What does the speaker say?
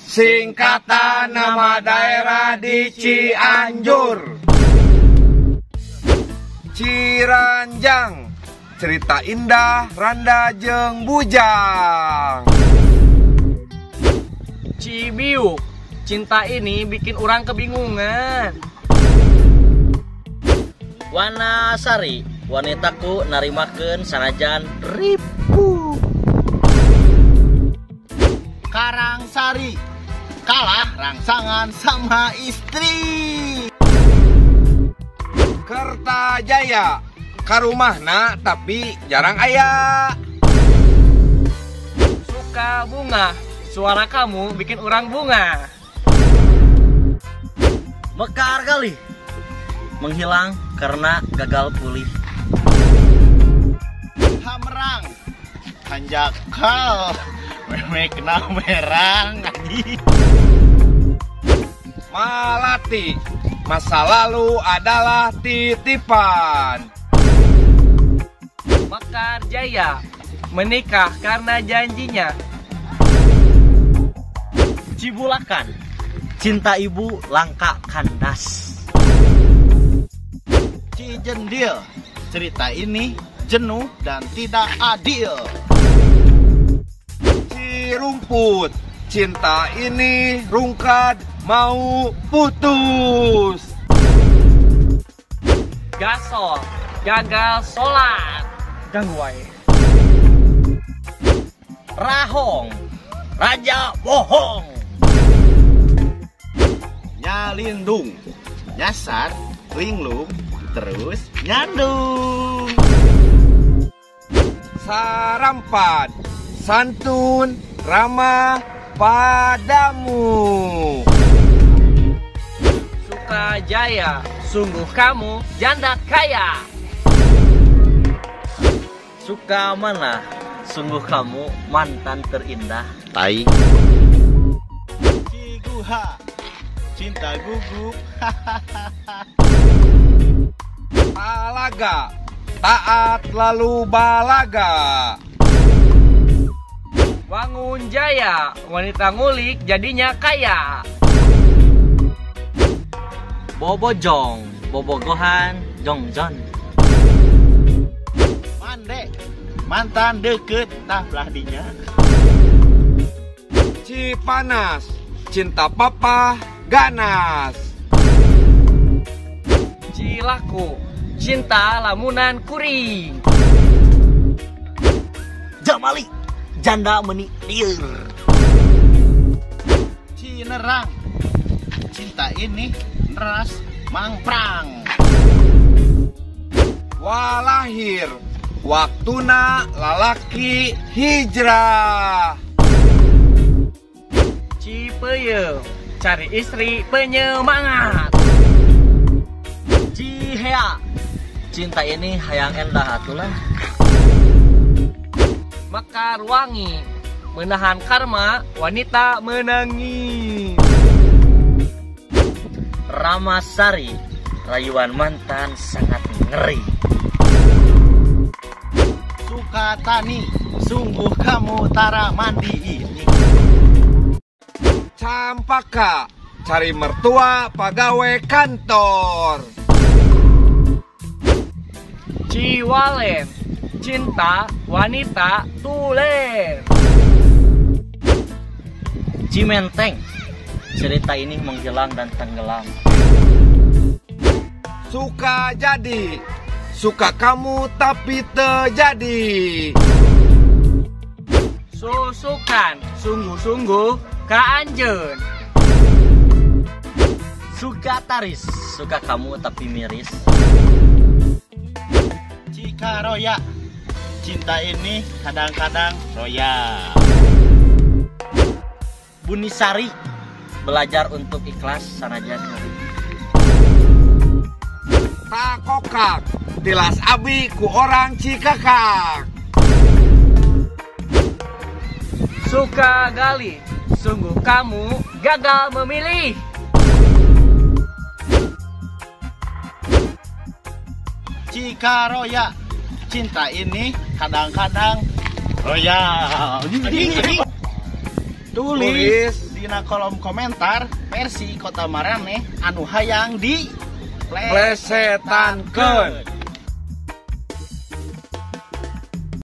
Singkatan nama daerah di Cianjur. Ciranjang, cerita indah Randa jeung Bujang. Cibiuk, cinta ini bikin orang kebingungan. Wanasari, wanitaku narimakeun sanajan ribu. Karangsari, kalah rangsangan sama istri. Kertajaya, karumahna tapi jarang aya. Sukabunga, suara kamu bikin orang bunga. Mekargali, menghilang karena gagal pulih. Hamrang, hanjakal, memek kena merang. Malati, masa lalu adalah titipan. Mekarjaya, menikah karena janjinya. Cibulakan, cinta ibu langka kandas. Cijendil, cerita ini jenuh dan tidak adil. Cirumput, cinta ini rungkad mau putus. Gasol, gagal sholat. Gangguai. Rahong, raja bohong. Nyalindung, nyasar, linglung, terus nyandung. Sarampan, santun, ramah padamu. Sukajaya, sungguh kamu janda kaya. Sukamana, sungguh kamu mantan terindah. Tai. Ciguha, cinta gugup. Talaga, taat lalu balaga. Wangun Jaya, wanita ngulik jadinya kaya. Bobojong, bobogohan, jongjon. Mande, mantan deket tablah dinya. Cipanas, cinta papa ganas. Cilaku, cinta lamunan kuring. Jamali, janda meni lieur. Cinerang, cinta ini neras mangprang. Walahir, waktuna lalaki hijrah. Cipeyem, cari istri penyemangat. Cihea, cinta ini hayang endah atulah. Mekarwangi, menahan karma, wanita menangis. Ramasari, rayuan mantan sangat ngeri. Sukatani, sungguh kamu tara mandi ini. Campaka, cari mertua pegawai kantor. Ciwalen, cinta wanita tulen. Cimenteng, cerita ini menghilang dan tenggelam. Suka jadi, suka kamu tapi terjadi. Susukan, sungguh-sungguh kaanjeun. Suka taris, suka kamu tapi miris. Cikaroya, cinta ini kadang-kadang roya. Bunisari, belajar untuk ikhlas sanajan ngeri. Takokak, tilas abi ku orang Cikakak. Suka gali, sungguh kamu gagal memilih. Cikaroya, cinta ini kadang-kadang royal. Tulis dina kolom komentar versi kota Maraneh anu hayang di Plesetankeun.